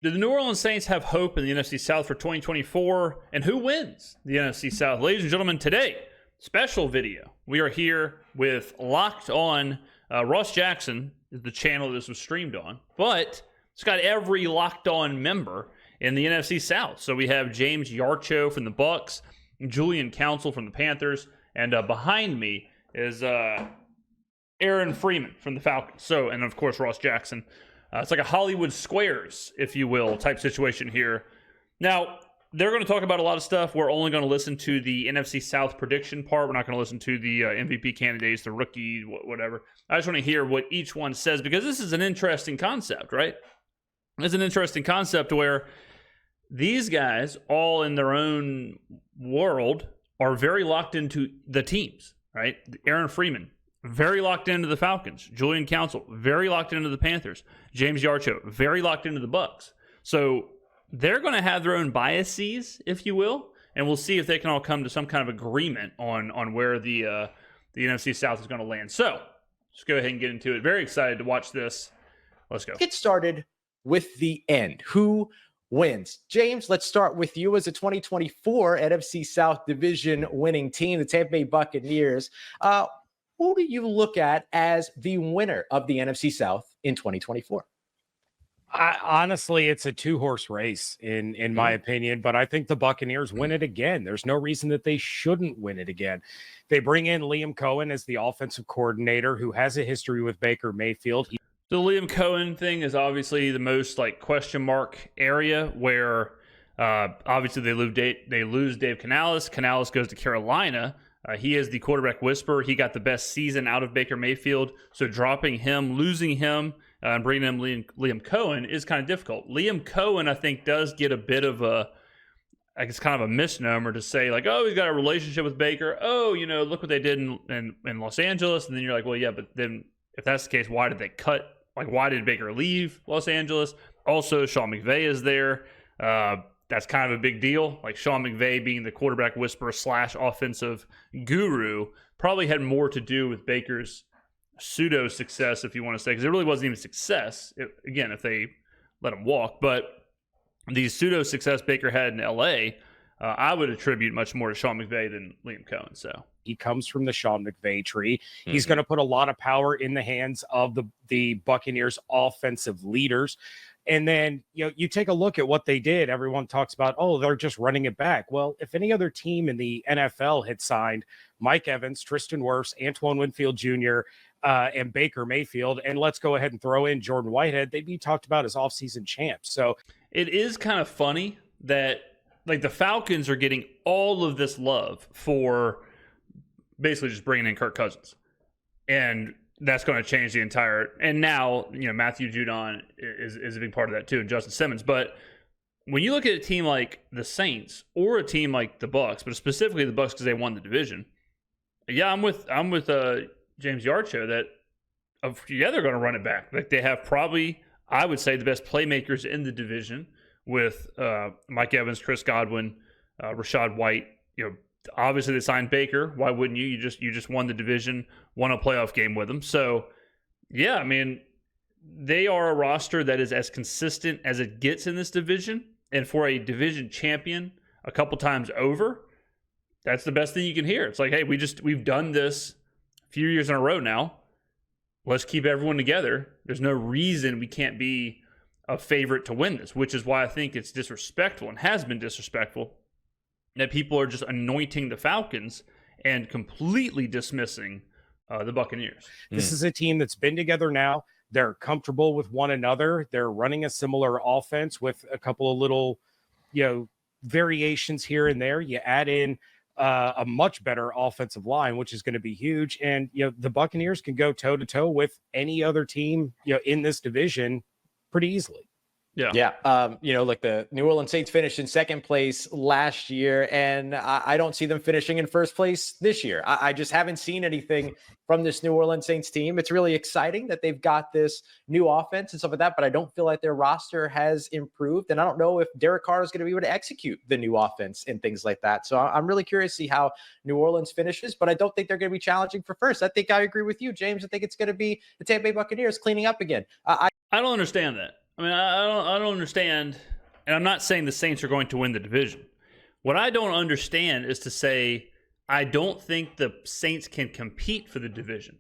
Do the New Orleans Saints have hope in the NFC South for 2024? And who wins the NFC South? Ladies and gentlemen, today, special video. We are here with Locked On. Ross Jackson is the channel this was streamed on, but it's got every Locked On member in the NFC South. So we have James Yarcho from the Bucs, Julian Council from the Panthers, and behind me is Aaron Freeman from the Falcons. So, and of course, Ross Jackson. It's like a Hollywood Squares, if you will, type situation here. Now, they're going to talk about a lot of stuff. We're only going to listen to the NFC South prediction part. We're not going to listen to the MVP candidates, the rookie, whatever. I just want to hear what each one says, because this is an interesting concept, right? It's an interesting concept where these guys, all in their own world, are very locked into the teams, right? Aaron Freeman, very locked into the Falcons. Julian Council, very locked into the Panthers. James Yarcho, very locked into the Bucs. So they're going to have their own biases, if you will, and we'll see if they can all come to some kind of agreement on where the NFC South is going to land. So let's go ahead and get into it. Very excited to watch this. Let's go. Get started with the end. Who wins? James, let's start with you. As a 2024 NFC South division winning team, the Tampa Bay Buccaneers. Who do you look at as the winner of the NFC South in 2024? Honestly, it's a two-horse race in my opinion, but I think the Buccaneers win it again. There's no reason that they shouldn't win it again. They bring in Liam Cohen as the offensive coordinator, who has a history with Baker Mayfield. The Liam Cohen thing is obviously the most question mark area, where obviously they lose Dave Canales. Canales goes to Carolina. He is the quarterback whisperer. He got the best season out of Baker Mayfield. So dropping him, losing him, and bringing in Liam Cohen is kind of difficult. Liam Cohen, I think, does get a bit of kind of a misnomer to say, oh, he's got a relationship with Baker. Oh, look what they did in Los Angeles. And then you're like, well, yeah, but then if that's the case, why did they cut? Why did Baker leave Los Angeles? Also, Sean McVay is there. That's kind of a big deal. Sean McVay being the quarterback whisperer / offensive guru probably had more to do with Baker's pseudo success, if you want to say, because it really wasn't even success, if they let him walk. But the pseudo success Baker had in LA, I would attribute much more to Sean McVay than Liam Cohen. So he comes from the Sean McVay tree. Mm-hmm. He's going to put a lot of power in the hands of the Buccaneers offensive leaders. And then, you take a look at what they did. Everyone talks about, they're just running it back. Well, if any other team in the NFL had signed Mike Evans, Tristan Wirfs, Antoine Winfield Jr., and Baker Mayfield, and let's go ahead and throw in Jordan Whitehead, they'd be talked about as offseason champs. So it is kind of funny that the Falcons are getting all of this love for basically just bringing in Kirk Cousins. And that's going to change the entire. And now, Matthew Judon is a big part of that too, and Justin Simmons. But when you look at a team like the Saints or a team like the Bucs, but specifically the Bucs because they won the division, yeah, I'm with James Yarcho that they're going to run it back. They have probably, I would say, the best playmakers in the division with Mike Evans, Chris Godwin, Rachaad White. Obviously they signed Baker. Why wouldn't you? You just won the division, won a playoff game with them. So, yeah, I mean, they are a roster that is as consistent as it gets in this division. And for a division champion a couple times over, that's the best thing you can hear. It's hey, we've done this a few years in a row now. Let's keep everyone together. There's no reason we can't be a favorite to win this, which is why I think it's disrespectful and has been disrespectful that people are just anointing the Falcons and completely dismissing the Buccaneers. This is a team that's been together now. They're comfortable with one another. They're running a similar offense with a couple of little, variations here and there. You add in a much better offensive line, which is going to be huge. And, the Buccaneers can go toe-to-toe with any other team, in this division pretty easily. Yeah. The New Orleans Saints finished in second place last year, and I don't see them finishing in first place this year. I just haven't seen anything from this New Orleans Saints team. It's really exciting that they've got this new offense and stuff like that, but I don't feel like their roster has improved, and I don't know if Derek Carr is going to be able to execute the new offense and things like that. So I'm really curious to see how New Orleans finishes, but I don't think they're going to be challenging for first. I think I agree with you, James. I think it's going to be the Tampa Bay Buccaneers cleaning up again. I don't understand that. I mean, I don't understand, and I'm not saying the Saints are going to win the division. What I don't understand is to say I don't think the Saints can compete for the division.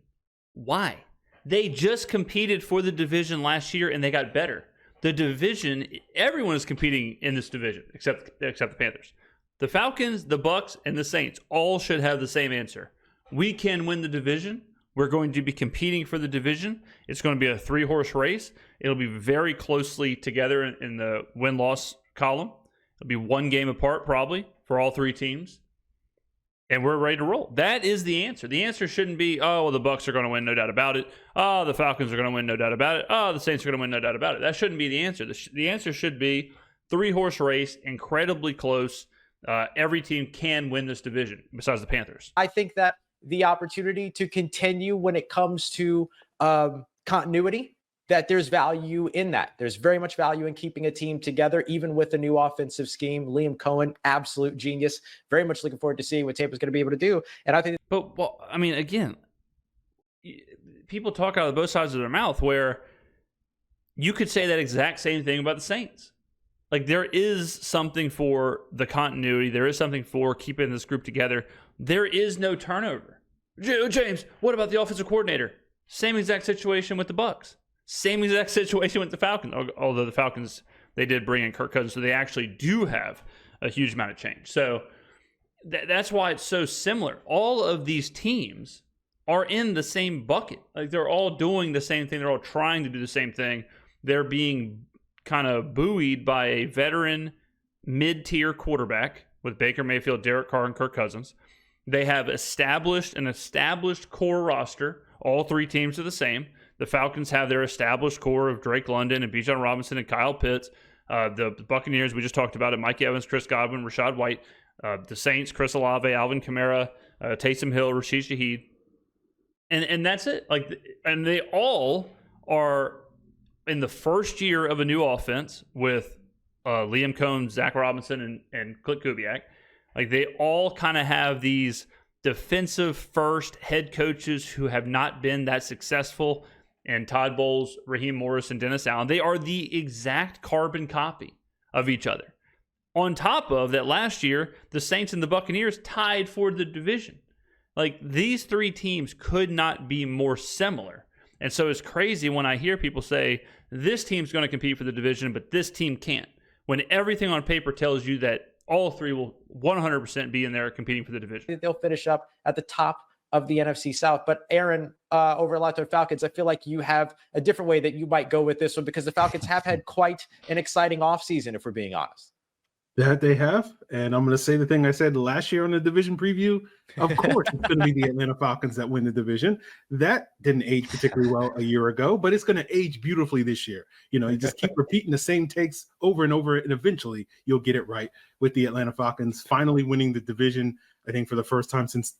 Why? They just competed for the division last year and they got better. The division, everyone is competing in this division except the Panthers. The Falcons, the Bucs, and the Saints all should have the same answer. We can win the division. We're going to be competing for the division. It's going to be a 3-horse race. It'll be very closely together in the win-loss column. It'll be one game apart probably for all 3 teams. And we're ready to roll. That is the answer. The answer shouldn't be, oh, well, the Bucs are going to win, no doubt about it. Oh, the Falcons are going to win, no doubt about it. Oh, the Saints are going to win, no doubt about it. That shouldn't be the answer. The answer should be 3-horse race, incredibly close. Every team can win this division besides the Panthers. I think that the opportunity to continue when it comes to continuity, that there's value in that. There's very much value in keeping a team together, even with a new offensive scheme. Liam Cohen, absolute genius. Very much looking forward to seeing what Tampa's going to be able to do. And I think, but well, I mean, again, people talk out of both sides of their mouth where you could say that exact same thing about the Saints. Like, there is something for the continuity. There is something for keeping this group together. There is no turnover. James, what about the offensive coordinator? Same exact situation with the Bucs. Same exact situation with the Falcons. Although the Falcons, they did bring in Kirk Cousins, so they actually do have a huge amount of change. So that's why it's so similar. All of these teams are in the same bucket. Like, they're all doing the same thing. They're all trying to do the same thing. They're being kind of buoyed by a veteran mid-tier quarterback with Baker Mayfield, Derek Carr, and Kirk Cousins. They have established an established core roster. All 3 teams are the same. The Falcons have their established core of Drake London and Bijan Robinson and Kyle Pitts. The Buccaneers, we just talked about it, Mike Evans, Chris Godwin, Rashad White. The Saints, Chris Olave, Alvin Kamara, Taysom Hill, Rashid Shaheed. And that's it. And they all are in the first year of a new offense with Liam Cohen, Zach Robinson, and Clint Kubiak. Like, they all kind of have these defensive first head coaches who have not been that successful, and Todd Bowles, Raheem Morris, and Dennis Allen. They are the exact carbon copy of each other. On top of that, last year, the Saints and the Buccaneers tied for the division. Like, these 3 teams could not be more similar. And so it's crazy when I hear people say, this team's going to compete for the division, but this team can't. When everything on paper tells you that all 3 will 100% be in there competing for the division. they'll finish up at the top of the NFC South. But Aaron, over Atlanta Falcons, I feel like you have a different way that you might go with this one, because the Falcons have had quite an exciting offseason, if we're being honest. That they have. And I'm going to say the thing I said last year on the division preview. Of course, it's going to be the Atlanta Falcons that win the division. That didn't age particularly well a year ago, but it's going to age beautifully this year. You know, you just keep repeating the same takes over and over, and eventually you'll get it right with the Atlanta Falcons finally winning the division, I think, for the first time since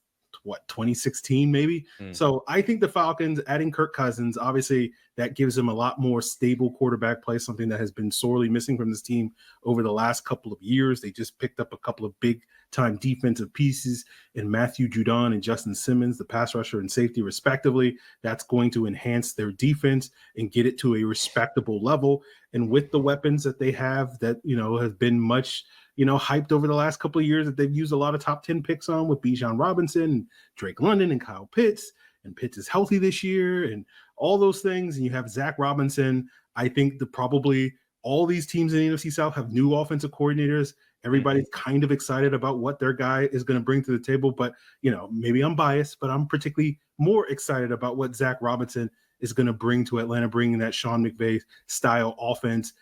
2016 maybe. So I think the Falcons adding Kirk Cousins, obviously that gives them a lot more stable quarterback play, something that has been sorely missing from this team over the last couple of years. They just picked up a couple of big time defensive pieces in Matthew Judon and Justin Simmons, the pass rusher and safety respectively. That's going to enhance their defense and get it to a respectable level. And with the weapons that they have that, you know, have been much, you know, hyped over the last couple of years, that they've used a lot of top 10 picks on with Bijan Robinson, Drake London, and Kyle Pitts. And Pitts is healthy this year and all those things. And you have Zach Robinson. I think probably all these teams in the NFC South have new offensive coordinators. Everybody's kind of excited about what their guy is going to bring to the table. But, you know, maybe I'm biased, but I'm particularly more excited about what Zach Robinson is going to bring to Atlanta, bringing that Sean McVay style offense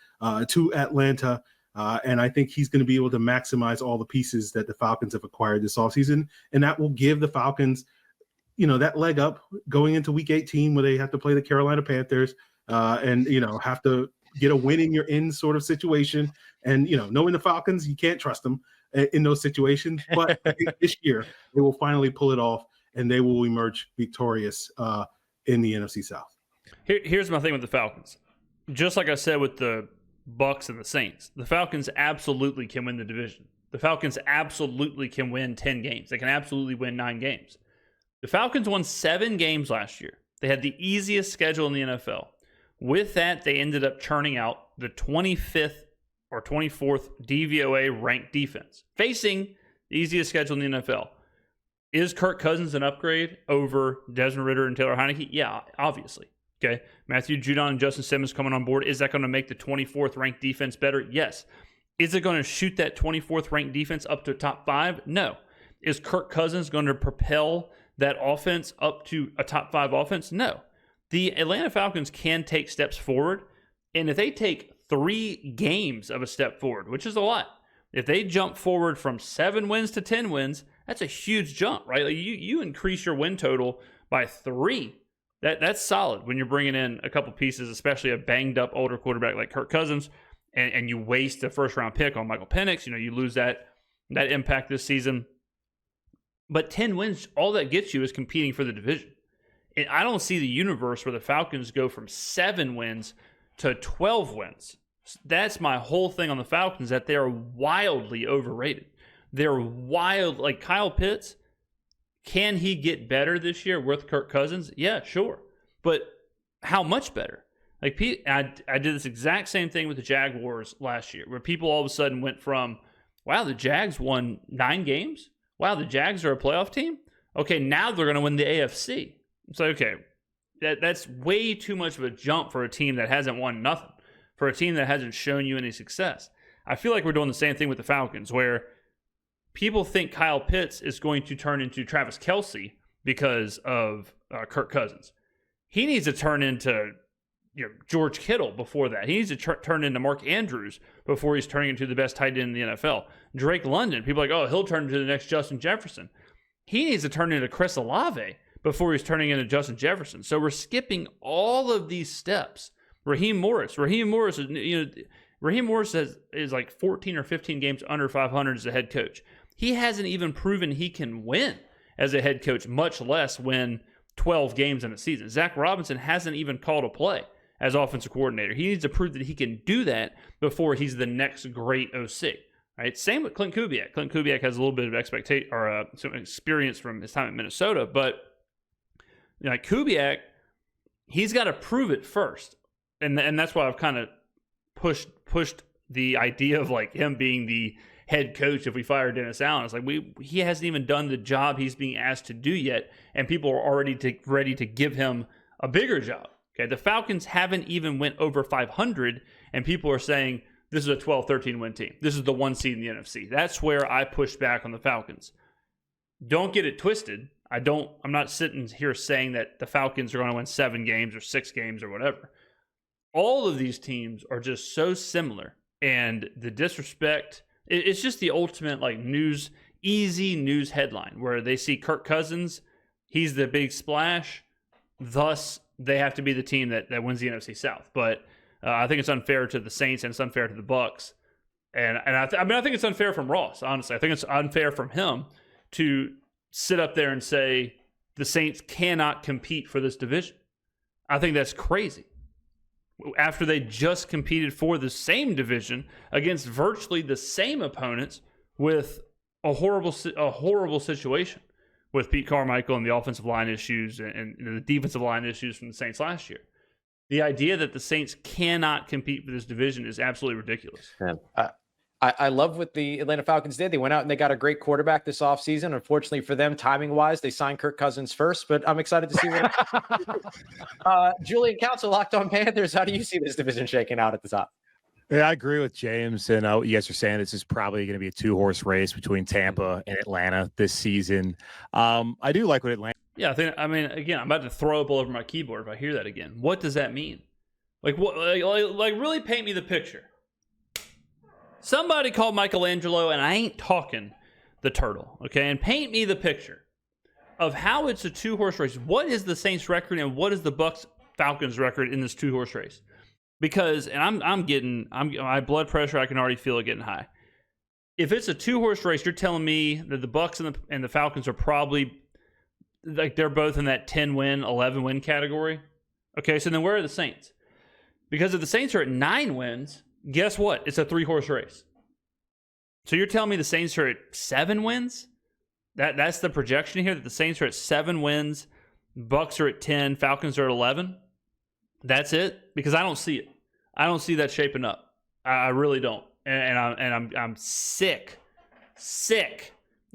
to Atlanta. And I think he's going to be able to maximize all the pieces that the Falcons have acquired this offseason. And that will give the Falcons, you know, that leg up going into week 18 where they have to play the Carolina Panthers and, you know, have to get a win in your in sort of situation. And, you know, knowing the Falcons, you can't trust them in those situations. But I think this year they will finally pull it off and they will emerge victorious in the NFC South. Here's my thing with the Falcons. Just like I said with the Bucs and the Saints, the Falcons absolutely can win the division. The Falcons absolutely can win 10 games. They can absolutely win 9 games. The Falcons won 7 games last year. They had the easiest schedule in the NFL. With that, they ended up churning out the 25th or 24th DVOA ranked defense, facing the easiest schedule in the NFL. Is Kirk Cousins an upgrade over Desmond Ridder and Taylor Heineke? Yeah, obviously. Okay. Matthew Judon and Justin Simmons coming on board. Is that going to make the 24th ranked defense better? Yes. Is it going to shoot that 24th ranked defense up to top 5? No. Is Kirk Cousins going to propel that offense up to a top 5 offense? No. The Atlanta Falcons can take steps forward, and if they take 3 games of a step forward, which is a lot, if they jump forward from 7 wins to 10 wins, that's a huge jump, right? Like you increase your win total by 3. That's solid when you're bringing in a couple pieces, especially a banged up older quarterback like Kirk Cousins, and you waste a first round pick on Michael Penix. You lose that impact this season. But 10 wins, all that gets you is competing for the division. And I don't see the universe where the Falcons go from 7 wins to 12 wins. That's my whole thing on the Falcons, that they are wildly overrated. They're wild. Like Kyle Pitts, can he get better this year with Kirk Cousins? Yeah, sure. But how much better? Like I did this exact same thing with the Jaguars last year, where people all of a sudden went from, wow, the Jags won 9 games? Wow, the Jags are a playoff team? Okay, now they're going to win the AFC. It's like, okay, that's way too much of a jump for a team that hasn't won nothing, for a team that hasn't shown you any success. I feel like we're doing the same thing with the Falcons, where people think Kyle Pitts is going to turn into Travis Kelce because of Kirk Cousins. He needs to turn into George Kittle before that. He needs to turn into Mark Andrews before he's turning into the best tight end in the NFL. Drake London, people are like, oh, he'll turn into the next Justin Jefferson. He needs to turn into Chris Olave before he's turning into Justin Jefferson. So we're skipping all of these steps. Raheem Morris is like 14 or 15 games under 500 as a head coach. He hasn't even proven he can win as a head coach, much less win 12 games in a season. Zach Robinson hasn't even called a play as offensive coordinator. He needs to prove that he can do that before he's the next great OC. Right? Same with Clint Kubiak. Clint Kubiak has a little bit of some experience from his time at Minnesota, but Kubiak, he's got to prove it first, and that's why I've kind of pushed the idea of like him being the head coach if we fire Dennis Allen. It's like he hasn't even done the job he's being asked to do yet, and people are already ready to give him a bigger job. Okay, the Falcons haven't even went over 500, and people are saying this is a 12-13 win team. This is the 1 seed in the NFC. That's where I push back on the Falcons. Don't get it twisted. I'm not sitting here saying that the Falcons are going to win 7 games or 6 games or whatever. All of these teams are just so similar, and the disrespect, it's just the ultimate like easy news headline where they see Kirk Cousins, he's the big splash, thus they have to be the team that wins the NFC South. But I think it's unfair to the Saints and it's unfair to the Bucs. And I think it's unfair from Ross, honestly. I think it's unfair from him to sit up there and say the Saints cannot compete for this division. I think that's crazy. After they just competed for the same division against virtually the same opponents with a horrible situation with Pete Carmichael and the offensive line issues and the defensive line issues from the Saints last year. The idea that the Saints cannot compete for this division is absolutely ridiculous. I love what the Atlanta Falcons did. They went out and they got a great quarterback this offseason. Unfortunately for them, timing-wise, they signed Kirk Cousins first, but I'm excited to see what Julian Council, Locked On Panthers. How do you see this division shaking out at the top? Yeah, I agree with James. And you guys are saying this is probably going to be a 2-horse race between Tampa and Atlanta this season. I do like what Atlanta. Yeah, again, I'm about to throw up all over my keyboard if I hear that again. What does that mean? Like, what? Like, really paint me the picture. Somebody called Michelangelo, and I ain't talking the turtle, okay? And paint me the picture of how it's a 2-horse race. What is the Saints' record, and what is the Bucs Falcons record in this 2-horse race? Because, and my blood pressure, I can already feel it getting high. If it's a 2-horse race, you're telling me that the Bucs and the Falcons are probably like they're both in that 10-win, 11-win category. Okay, so then where are the Saints? Because if the Saints are at 9 wins, guess what? It's a 3-horse race. So you're telling me the Saints are at 7 wins? That's the projection here, that the Saints are at 7 wins, Bucs are at 10, Falcons are at 11? That's it? Because I don't see it. I don't see that shaping up. I really don't, and I'm sick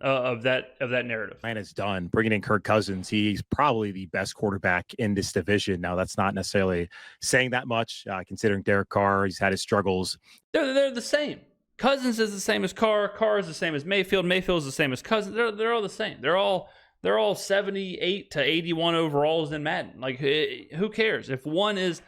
of that narrative. Atlanta's done bringing in Kirk Cousins. He's probably the best quarterback in this division. Now, that's not necessarily saying that much, considering Derek Carr. He's had his struggles. They're the same. Cousins is the same as Carr. Carr is the same as Mayfield. Mayfield is the same as Cousins. They're all the same. They're all 78 to 81 overalls in Madden. Like, who cares if one is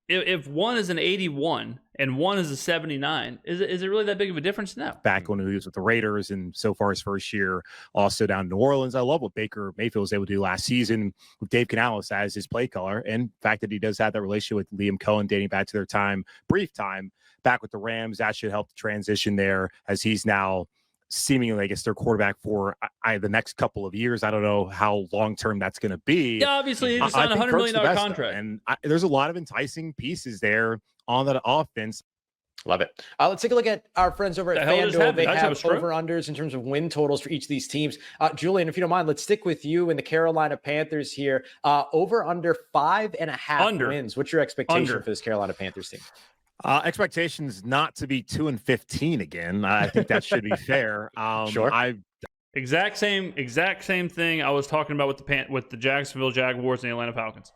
an 81 and one is a 79? Is it really that big of a difference now? Back when he was with the Raiders, and so far his first year also down in New Orleans. I love what Baker Mayfield was able to do last season with Dave Canales as his play caller, and the fact that he does have that relationship with Liam Cohen dating back to their brief time back with the Rams. That should help the transition there, as he's now seemingly, I guess, their quarterback for the next couple of years. I don't know how long-term that's going to be. Yeah, obviously, he just signed a $100 million contract. And there's a lot of enticing pieces there on that offense. Love it. Let's take a look at our friends over at FanDuel. They have over-unders in terms of win totals for each of these teams. Julian, if you don't mind, let's stick with you and the Carolina Panthers here. Over-under 5.5 wins. What's your expectation for this Carolina Panthers team? Expectations not to be 2-15 again. I think that should be fair. Sure. Exact same thing I was talking about with the Jacksonville Jaguars and the Atlanta Falcons.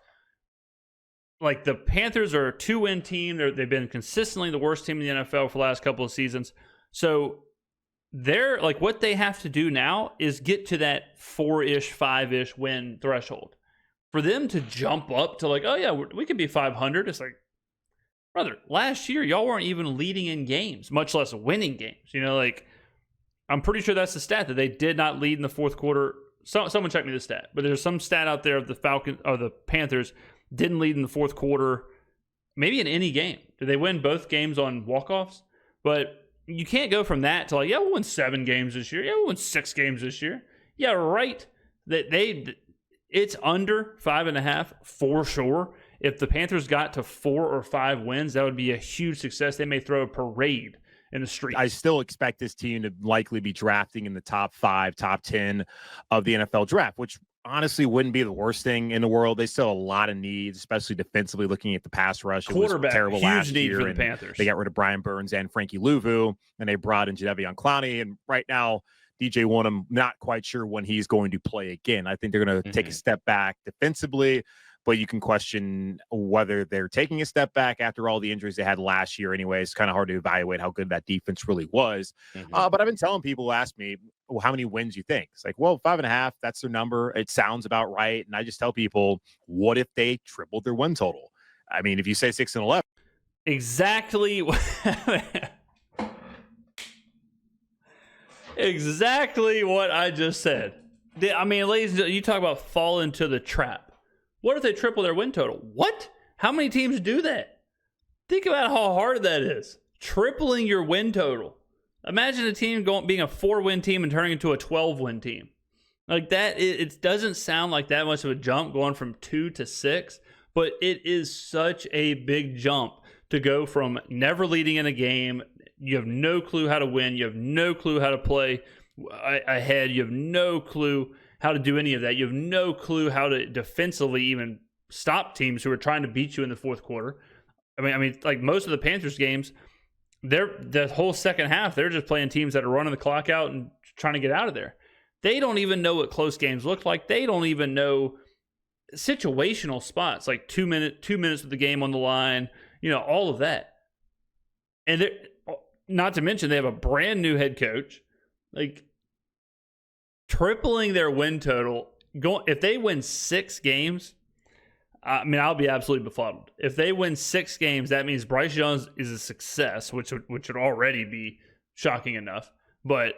Like, the Panthers are a 2-win team. They've been consistently the worst team in the NFL for the last couple of seasons. So they're like, what they have to do now is get to that 4-ish, 5-ish win threshold. For them to jump up to like, oh yeah, we could be 500. It's like, brother, last year y'all weren't even leading in games, much less winning games. You know, like, I'm pretty sure that's the stat, that they did not lead in the fourth quarter. Someone check me the stat, but there's some stat out there of the Panthers didn't lead in the fourth quarter, maybe in any game. Did they win both games on walk-offs? But you can't go from that to like, yeah, we'll win 7 games this year. Yeah, we'll win 6 games this year. Yeah, right. It's under 5.5 for sure. If the Panthers got to 4 or 5 wins, that would be a huge success. They may throw a parade in the street. I still expect this team to likely be drafting in the top 5, top 10 of the NFL draft, which honestly wouldn't be the worst thing in the world. They still have a lot of needs, especially defensively, looking at the pass rush. Quarterback, it was terrible huge last need year, for the Panthers. They got rid of Brian Burns and Frankie Louvu, and they brought in Jadeveon Clowney. And right now, DJ Wonnum, not quite sure when he's going to play again. I think they're going to take a step back defensively, but you can question whether they're taking a step back after all the injuries they had last year anyway. It's kind of hard to evaluate how good that defense really was. But I've been telling people who ask me, well, how many wins you think? It's like, well, 5.5, that's their number. It sounds about right. And I just tell people, what if they tripled their win total? I mean, if you say 6-11. Exactly. Exactly what I just said. I mean, ladies and gentlemen, you talk about fall into the trap. What if they triple their win total? What? How many teams do that? Think about how hard that is. Tripling your win total. Imagine a team being a 4-win team and turning into a 12-win team. Like that, it doesn't sound like that much of a jump going from 2 to 6, but it is such a big jump to go from never leading in a game. You have no clue how to win. You have no clue how to play ahead. You have no clue how to do any of that. You have no clue how to defensively even stop teams who are trying to beat you in the fourth quarter. I mean, like most of the Panthers games, the whole second half, they're just playing teams that are running the clock out and trying to get out of there. They don't even know what close games look like. They don't even know situational spots, like 2 minutes of the game on the line, all of that. And not to mention, they have a brand new head coach. Like, tripling their win total, if they win 6 games, I mean, I'll be absolutely befuddled. If they win 6 games, that means Bryce Young is a success, which would already be shocking enough. But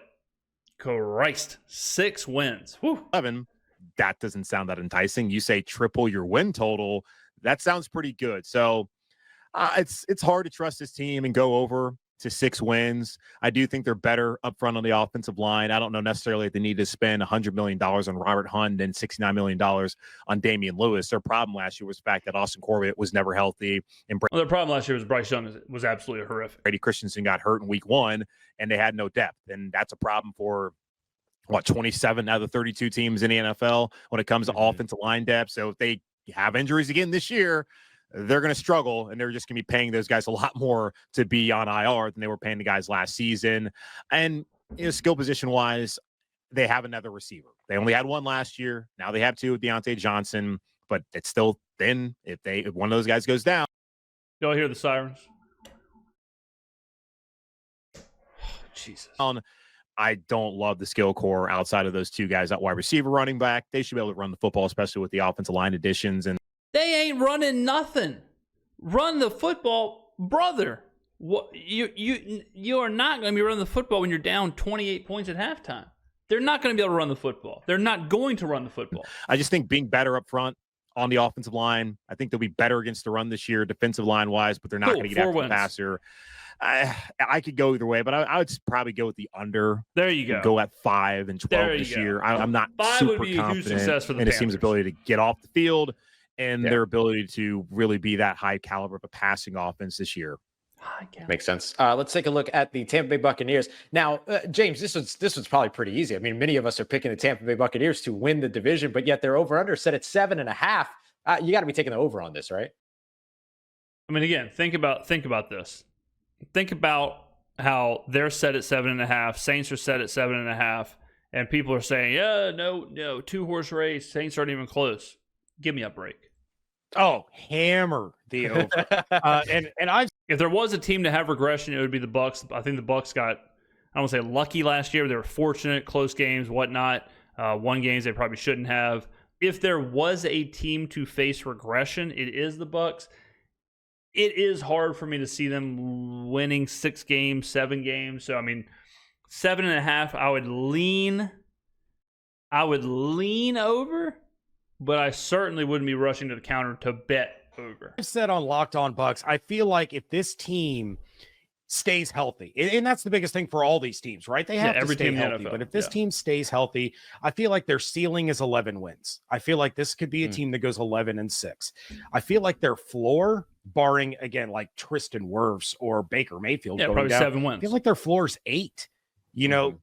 Christ, 6 wins. Whew. 11, that doesn't sound that enticing. You say triple your win total, that sounds pretty good. So it's hard to trust this team and go over to 6 wins. I do think they're better up front on the offensive line. I don't know necessarily if they need to spend $100 million on Robert Hunt and $69 million on Damian Lewis. Their problem last year was the fact that Austin Corbett was never healthy. And their problem last year was Bryce Young was absolutely horrific. Brady Christensen got hurt in week 1, and they had no depth. And that's a problem for, 27 out of the 32 teams in the NFL when it comes to offensive line depth. So if they have injuries again this year, they're going to struggle, and they're just going to be paying those guys a lot more to be on IR than they were paying the guys last season. And skill position wise, they have another receiver. They only had one last year. Now they have two with Deontay Johnson, but it's still thin. If one of those guys goes down, y'all hear the sirens? Jesus. I don't love the skill core outside of those two guys at wide receiver, running back. They should be able to run the football, especially with the offensive line additions. And they ain't running nothing. Run the football, brother. What you are not going to be running the football when you're down 28 points at halftime. They're not going to be able to run the football. They're not going to run the football. I just think being better up front on the offensive line, I think they'll be better against the run this year, defensive line wise, but they're not going to get after the passer. I could go either way, but I would probably go with the under. There you go. Go at 5 and 12 this year. I'm not super confident in his team's ability to get off the field and their ability to really be that high caliber of a passing offense this year. Makes sense. Let's take a look at the Tampa Bay Buccaneers. Now, James, this was probably pretty easy. I mean, many of us are picking the Tampa Bay Buccaneers to win the division, but yet their over-under set at 7.5. You got to be taking the over on this, right? I mean, again, think about this. Think about how they're set at 7.5. Saints are set at 7.5, and people are saying, "Yeah, no, 2-horse race. Saints aren't even close." Give me a break. Oh, hammer the over. If there was a team to have regression, it would be the Bucs. I think the Bucs got, I don't want to say lucky last year. But they were fortunate, close games, whatnot. Won games they probably shouldn't have. If there was a team to face regression, it is the Bucs. It is hard for me to see them winning 6 games, 7 games. So, I mean, 7.5, I would lean over, but I certainly wouldn't be rushing to the counter to bet over. I've said on Locked On Bucks, I feel like if this team stays healthy, and that's the biggest thing for all these teams, right? They have to stay healthy, but if this team stays healthy, I feel like their ceiling is 11 wins. I feel like this could be a team that goes 11-6. I feel like their floor, barring again like Tristan Wirfs or Baker Mayfield, going probably down, 7 wins. I feel like their floor is 8.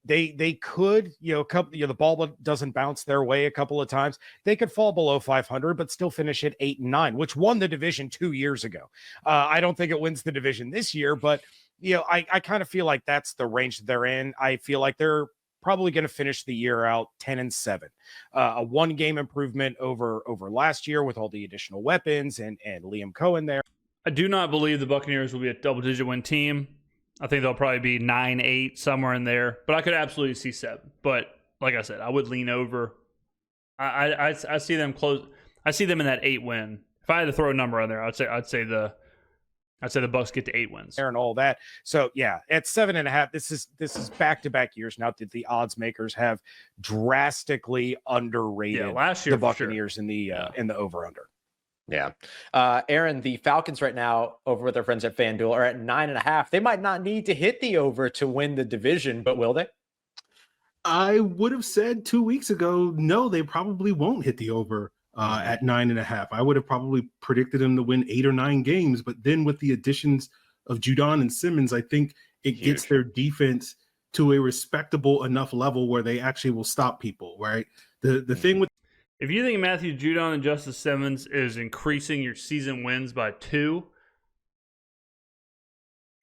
They could, the ball doesn't bounce their way a couple of times. They could fall below 500, but still finish at 8-9, which won the division 2 years ago. I don't think it wins the division this year, but I kind of feel like that's the range that they're in. I feel like they're probably going to finish the year out 10-7, a 1-game improvement over last year with all the additional weapons and Liam Cohen there. I do not believe the Buccaneers will be a double-digit win team. I think they'll probably be 9-8, somewhere in there. But I could absolutely see 7. But like I said, I would lean over. I see them close. I see them in that 8 win. If I had to throw a number on there, I'd say the Bucs get to 8 wins. And all that. So yeah, at 7.5, this is back-to-back years now that the odds makers have drastically underrated last year the Buccaneers in the over-under. Yeah. Aaron, the Falcons right now over with their friends at FanDuel are at 9.5. They might not need to hit the over to win the division, but will they? I would have said 2 weeks ago, no, they probably won't hit the over at 9.5. I would have probably predicted them to win 8 or 9 games, but then with the additions of Judon and Simmons, I think it gets their defense to a respectable enough level where they actually will stop people, right? The thing with if you think Matthew Judon and Justice Simmons is increasing your season wins by 2,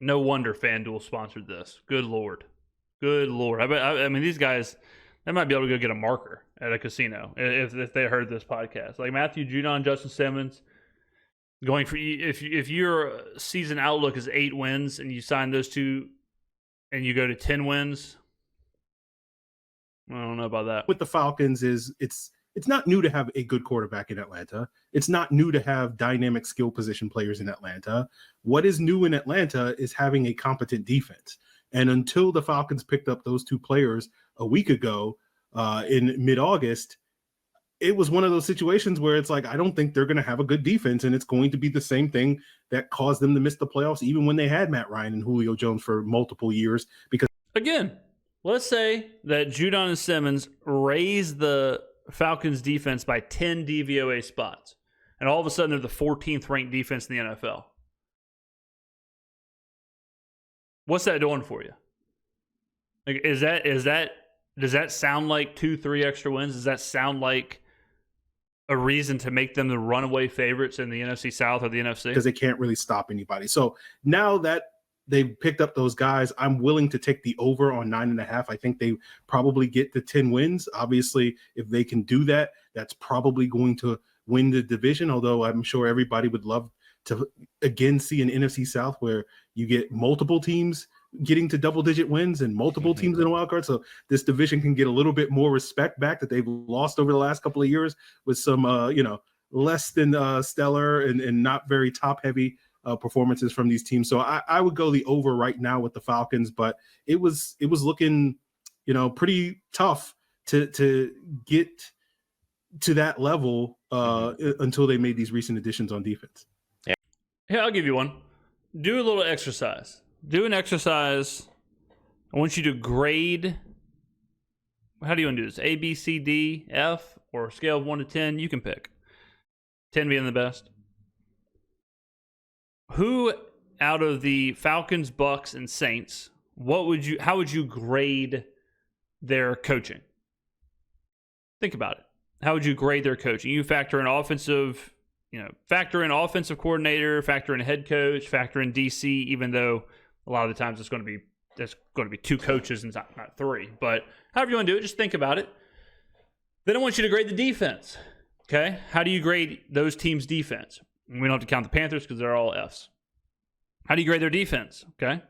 no wonder FanDuel sponsored this. Good Lord. I mean, these guys, they might be able to go get a marker at a casino if they heard this podcast. Like Matthew Judon, Justin Simmons, going for if your season outlook is 8 wins and you sign those 2 and you go to 10 wins, I don't know about that. With the Falcons is it's not new to have a good quarterback in Atlanta. It's not new to have dynamic skill position players in Atlanta. What is new in Atlanta is having a competent defense. And until the Falcons picked up those 2 players a week ago in mid-August, it was one of those situations where it's like, I don't think they're going to have a good defense, and it's going to be the same thing that caused them to miss the playoffs, even when they had Matt Ryan and Julio Jones for multiple years. Because again, let's say that Judon and Simmons raise the Falcons defense by 10 DVOA spots, and all of a sudden they're the 14th ranked defense in the NFL. What's that doing for you? Like, does that sound like 2-3 extra wins? Does that sound like a reason to make them the runaway favorites in the NFC South or the NFC? Because they can't really stop anybody. So now that they've picked up those guys, I'm willing to take the over on 9.5. I think they probably get the 10 wins. Obviously, if they can do that, that's probably going to win the division, although I'm sure everybody would love to again see an NFC South where you get multiple teams getting to double-digit wins and multiple teams in a wild card. So this division can get a little bit more respect back that they've lost over the last couple of years with some, less than stellar and not very top-heavy performances from these teams. So I would go the over right now with the Falcons, but it was looking, pretty tough to get to that level until they made these recent additions on defense. Yeah, I'll give you one. Do a little exercise. Do an exercise. I want you to grade. How do you want to do this? A, B, C, D, F, or scale of 1 to 10? You can pick. 10 being the best. Who out of the Falcons, Bucks, and Saints, how would you grade their coaching? Think about it. How would you grade their coaching? You factor in offensive coordinator, factor in head coach, factor in DC, even though a lot of the times there's going to be 2 coaches and not 3. But however you want to do it, just think about it. Then I want you to grade the defense. Okay? How do you grade those teams' defense? We don't have to count the Panthers because they're all Fs. How do you grade their defense? Okay?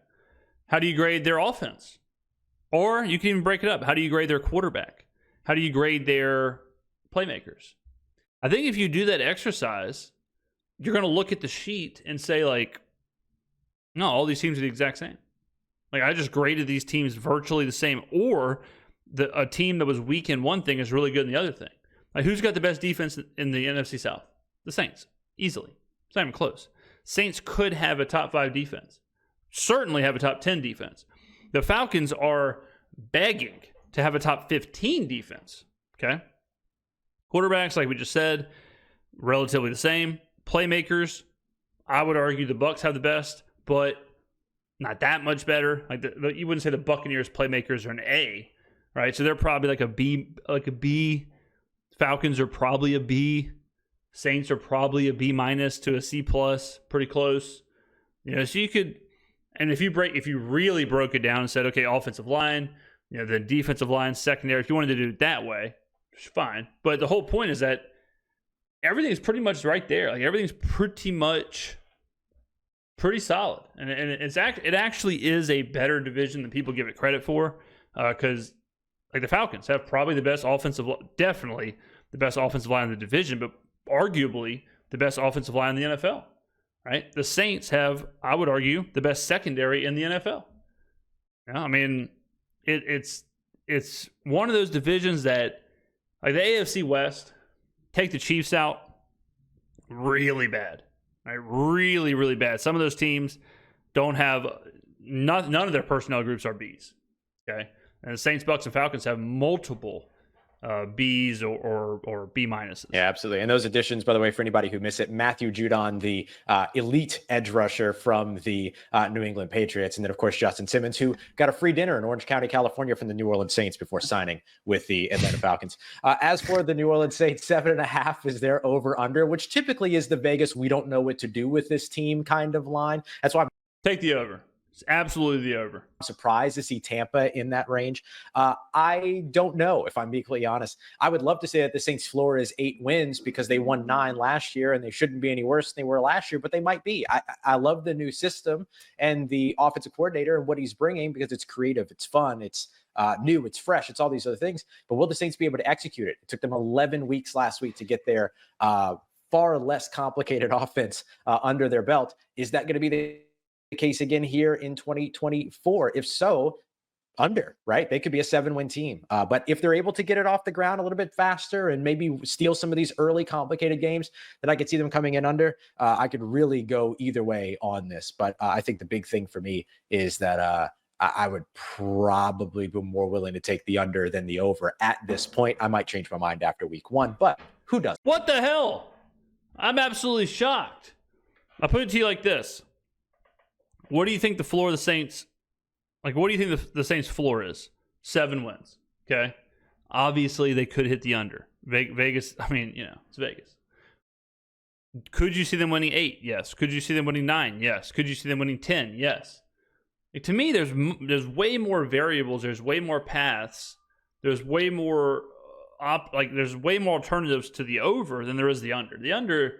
How do you grade their offense? Or you can even break it up. How do you grade their quarterback? How do you grade their playmakers? I think if you do that exercise, you're going to look at the sheet and say, like, no, all these teams are the exact same. Like, I just graded these teams virtually the same. Or a team that was weak in one thing is really good in the other thing. Like, who's got the best defense in the NFC South? The Saints. Easily. It's not even close. Saints could have a top 5 defense. Certainly have a top 10 defense. The Falcons are begging to have a top 15 defense. Okay? Quarterbacks, like we just said, relatively the same. Playmakers, I would argue the Bucs have the best, but not that much better. Like you wouldn't say the Buccaneers playmakers are an A, right? So they're probably like a B. Falcons are probably a B. Saints are probably a B- to a C+, pretty close. So you could, and if you really broke it down and said, okay, offensive line, the defensive line, secondary, if you wanted to do it that way, it's fine. But the whole point is that everything's pretty much right there. Like everything's pretty solid, and it actually is a better division than people give it credit for, because like the Falcons have probably the best definitely the best offensive line in the division, but arguably the best offensive line in the NFL, right? The Saints have, I would argue, the best secondary in the NFL. I mean, it's one of those divisions that, like the AFC West, take the Chiefs out, really bad, right? Really, really bad. Some of those teams don't have, none of their personnel groups are Bs, okay? And the Saints, Bucks, and Falcons have multiple Bs or B minuses. Yeah, absolutely. And those additions, by the way, for anybody who missed it, Matthew Judon, the elite edge rusher from the New England Patriots. And then, of course, Justin Simmons, who got a free dinner in Orange County, California from the New Orleans Saints before signing with the Atlanta Falcons. As for the New Orleans Saints, 7.5 is their over-under, which typically is the Vegas, we don't know what to do with this team kind of line. That's why I'm take the over. It's absolutely the over. I'm surprised to see Tampa in that range. I don't know, if I'm equally honest. I would love to say that the Saints floor is 8 wins because they won 9 last year and they shouldn't be any worse than they were last year, but they might be. I love the new system and the offensive coordinator and what he's bringing because it's creative, it's fun, it's new, it's fresh, it's all these other things. But will the Saints be able to execute it? It took them 11 weeks last week to get their far less complicated offense under their belt. Is that going to be the case again here in 2024? If so, under, right? They could be a 7-win team. But if they're able to get it off the ground a little bit faster and maybe steal some of these early complicated games, then I could see them coming in under. I could really go either way on this. But I think the big thing for me is that I would probably be more willing to take the under than the over at this point. I might change my mind after week 1, but who doesn't? What the hell? I'm absolutely shocked. I'll put it to you like this. What do you think the floor of the Saints, like what do you think the Saints floor is? 7 wins, okay? Obviously, they could hit the under. Vegas, I mean, it's Vegas. Could you see them winning 8? Yes. Could you see them winning 9? Yes. Could you see them winning 10? Yes. Like, to me, there's way more variables. There's way more paths. There's way more there's way more alternatives to the over than there is the under. The under,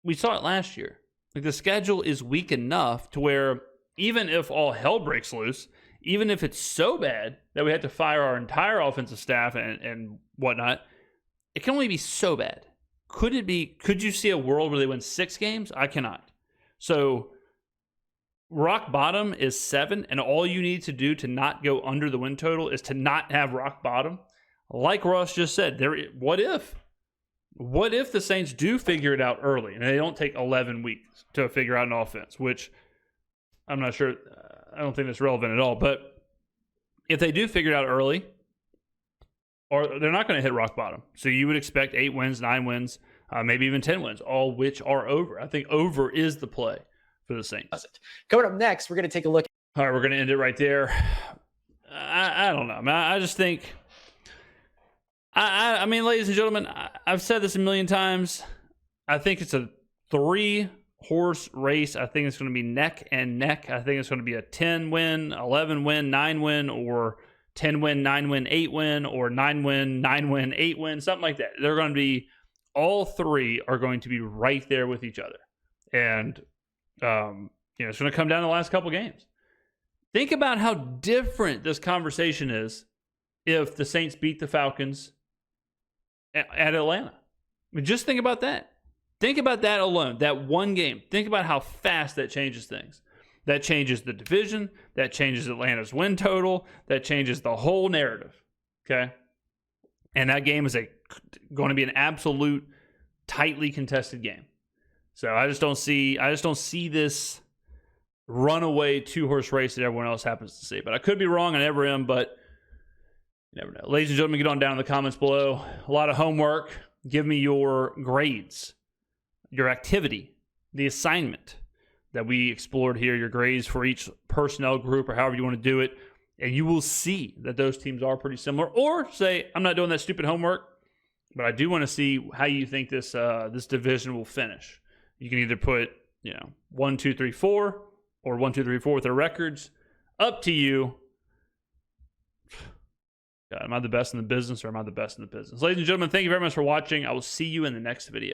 we saw it last year. Like, the schedule is weak enough to where even if all hell breaks loose, even if it's so bad that we had to fire our entire offensive staff and whatnot, it can only be so bad. Could you see a world where they win 6 games? I cannot. So rock bottom is 7, and all you need to do to not go under the win total is to not have rock bottom. Like Ross just said, what if the Saints do figure it out early and they don't take 11 weeks to figure out an offense, which I'm not sure. I don't think that's relevant at all. But if they do figure it out early, or they're not going to hit rock bottom. So you would expect 8 wins, 9 wins, maybe even 10 wins, all which are over. I think over is the play for the Saints. Coming up next, we're going to take a look. All right, we're going to end it right there. I don't know, man. I just think, I mean, ladies and gentlemen, I've said this a million times. I think it's a 3-horse race. I think it's going to be neck and neck. I think it's going to be a 10-win, 11-win, 9-win, or 10-win, 9-win, 8-win, or 9-win, 9-win, 8-win, something like that. They're going to be, all 3 are going to be right there with each other. And, it's going to come down to the last couple games. Think about how different this conversation is if the Saints beat the Falcons at Atlanta. I mean, just think about that. Think about that alone, that one game. Think about how fast that changes things. That changes the division. That changes Atlanta's win total. That changes the whole narrative. Okay? And that game is going to be an absolute tightly contested game. So I just don't see this runaway 2-horse race that everyone else happens to see. But I could be wrong. I never am, but you never know. Ladies and gentlemen, get on down in the comments below. A lot of homework. Give me your grades, your activity, the assignment that we explored here, your grades for each personnel group or however you want to do it, and you will see that those teams are pretty similar. Or say, I'm not doing that stupid homework, but I do want to see how you think this division will finish. You can either put 1, 2, 3, 4, or 1, 2, 3, 4 with their records. Up to you. God, am I the best in the business, or am I the best in the business? Ladies and gentlemen, thank you very much for watching. I will see you in the next video.